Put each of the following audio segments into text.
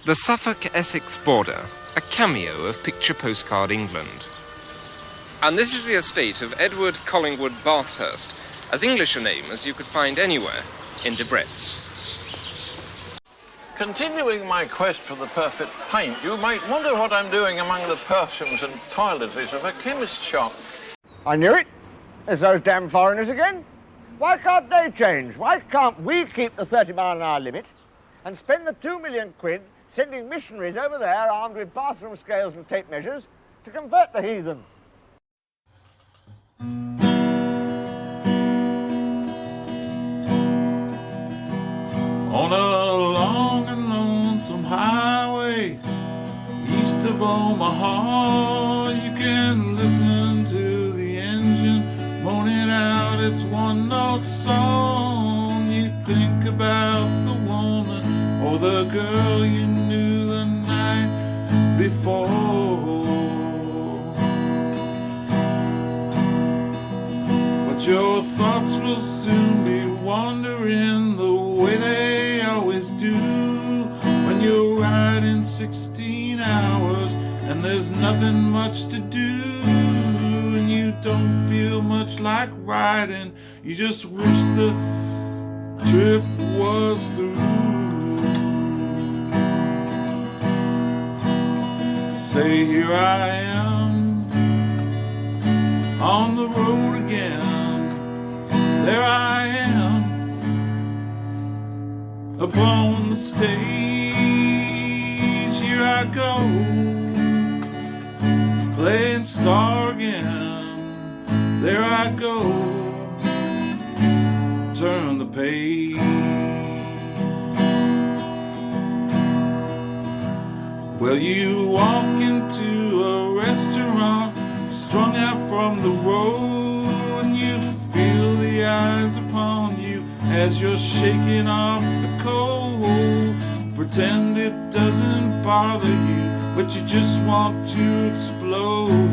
The Suffolk-Essex border, a cameo of picture postcard England. And this is the estate of Edward Collingwood Bathurst, as English a name as you could find anywhere in Debrett's. Continuing my quest for the perfect pint, you might wonder what I'm doing among the perfumes and toiletries of a chemist's shop. I knew it. It's those damn foreigners again. Why can't they change? Why can't we keep the 30-mile-an-hour limit and spend the 2 million quid sending missionaries over there armed with bathroom scales and tape measures to convert the heathen? On a long and lonesome highway east of Omaha, you can listen to the engine moaning out its one-note song. You think about the woman or the girl you knew the night before, but your thoughts will soon be wandering the way they always do when you're riding 16 hours and there's nothing much to do and you don't feel much like riding. You just wish the trip was through. Say, here I am on the road again. There I am upon the stage. Here I go, playing star again. There I go, turn the page. Well, you walk into a restaurant strung out from the road, and you feel the eyes upon you as you're shaking off the cold. Pretend it doesn't bother you, but you just want to explode.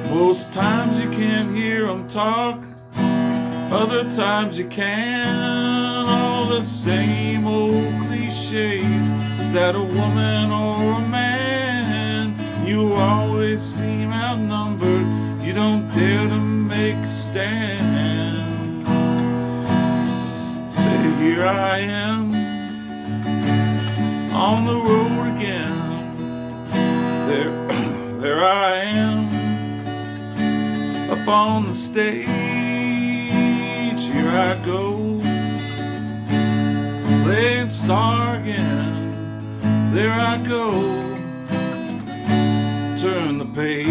Most times you can't hear them talk, other times you can. All the same old cliches. Is that a woman or a man? You always seem outnumbered. You don't dare to make a stand. Say, here I am on the road again. There I am up on the stage. Here I go, playing star again. There I go, turn the page.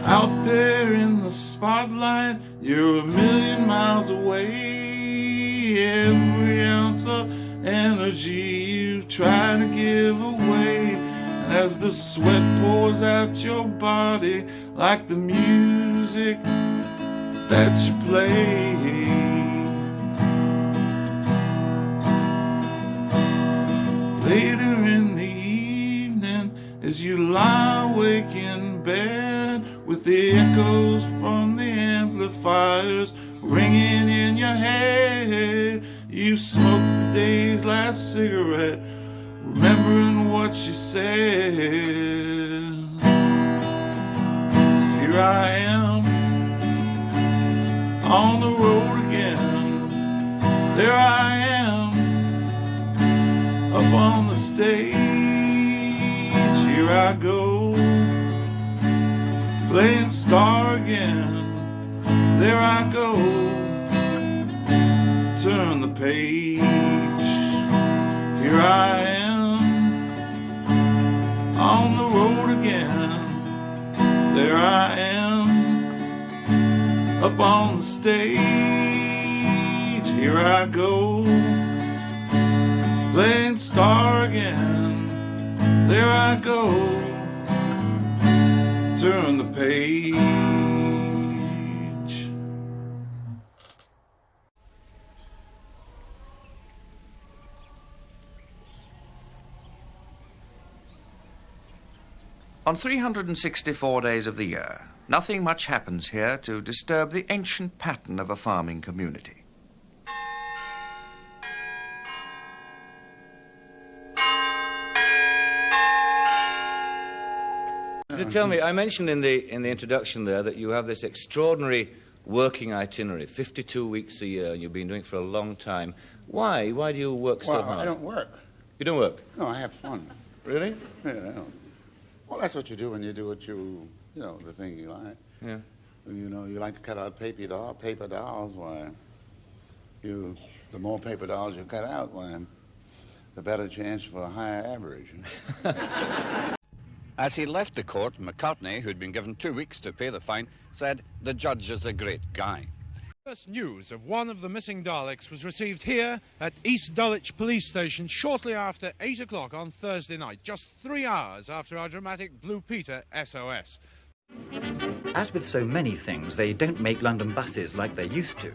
Out there in the spotlight, you're a million miles away. Every ounce of energy you try to give away, and as the sweat pours out your body like the music that you play. Later in the evening, as you lie awake in bed, with the echoes from the amplifiers ringing in your head, you smoke the day's last cigarette, remembering what she said. So here I am on the road again. There I am up on the stage. Here I go, playing star again. There I go, turn the page. Here I am on the road again. There I am up on the stage. Here I go, playing star again. There I go, turn the page. On 364 days of the year, nothing much happens here to disturb the ancient pattern of a farming community. Tell me, I mentioned in the introduction there that you have this extraordinary working itinerary, 52 weeks a year, and you've been doing it for a long time. Why? Why do you work so hard? Well, I don't work. You don't work? No, I have fun. Really? Yeah, I don't. Well, that's what you do when you do what you know, the thing you like. Yeah. You know, you like to cut out paper dolls, why, the more paper dolls you cut out, why, the better chance for a higher average. As he left the court, McCartney, who'd been given 2 weeks to pay the fine, said, "The judge is a great guy." First news of one of the missing Daleks was received here at East Dulwich Police Station shortly after 8 o'clock on Thursday night, just 3 hours after our dramatic Blue Peter SOS. As with so many things, they don't make London buses like they used to.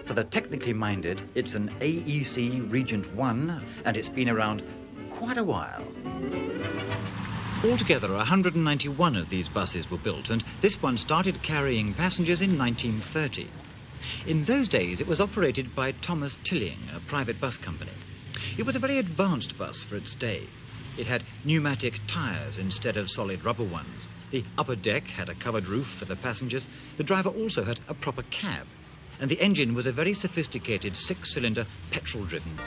For the technically minded, it's an AEC Regent 1, and it's been around quite a while. Altogether, 191 of these buses were built, and this one started carrying passengers in 1930. In those days, it was operated by Thomas Tilling, a private bus company. It was a very advanced bus for its day. It had pneumatic tyres instead of solid rubber ones. The upper deck had a covered roof for the passengers. The driver also had a proper cab. And the engine was a very sophisticated 6-cylinder petrol-driven.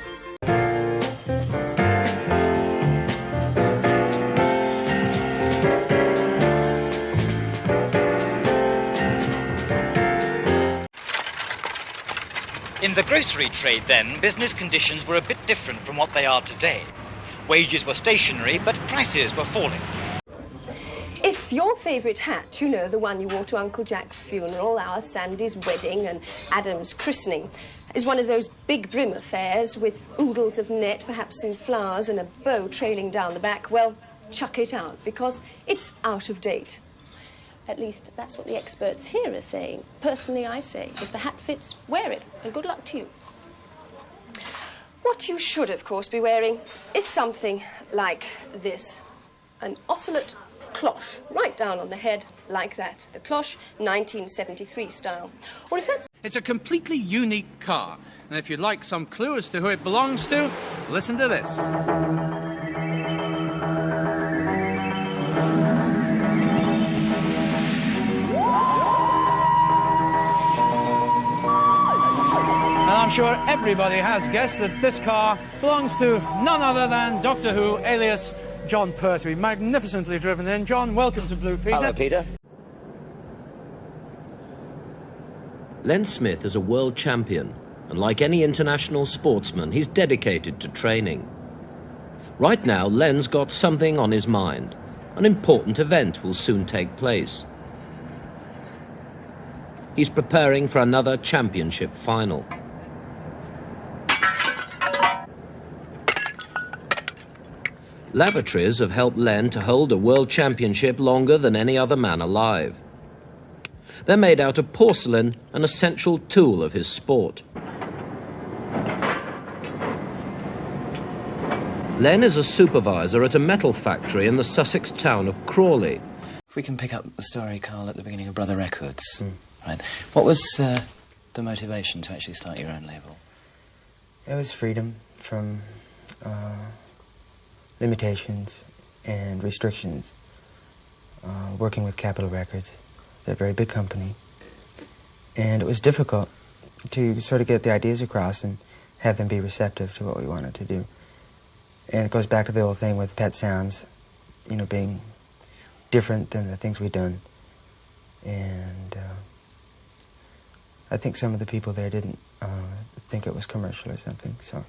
In the grocery trade then, business conditions were a bit different from what they are today. Wages were stationary, but prices were falling. If your favourite hat, you know, the one you wore to Uncle Jack's funeral, our Sandy's wedding and Adam's christening, is one of those big brim affairs with oodles of net, perhaps some flowers and a bow trailing down the back, well, chuck it out, because it's out of date. At least that's what the experts here are saying. Personally, I say, if the hat fits, wear it, and good luck to you. What you should, of course, be wearing is something like this. An ocelot cloche, right down on the head, like that. The cloche, 1973 style. Or if that's... It's a completely unique car, and if you'd like some clue as to who it belongs to, listen to this. And I'm sure everybody has guessed that this car belongs to none other than Doctor Who, alias John Pertwee. Magnificently driven in. John, welcome to Blue Peter. Hello, Peter. Len Smith is a world champion, and like any international sportsman, he's dedicated to training. Right now, Len's got something on his mind. An important event will soon take place. He's preparing for another championship final. Lavatories have helped Len to hold a world championship longer than any other man alive. They're made out of porcelain, an essential tool of his sport. Len is a supervisor at a metal factory in the Sussex town of Crawley. If we can pick up the story, Carl, at the beginning of Brother Records. Right. What was the motivation to actually start your own label? It was freedom from limitations and restrictions. Working with Capitol Records, they're a very big company. And it was difficult to sort of get the ideas across and have them be receptive to what we wanted to do. And it goes back to the old thing with Pet Sounds, you know, being different than the things we'd done. And I think some of the people there didn't think it was commercial or something, so...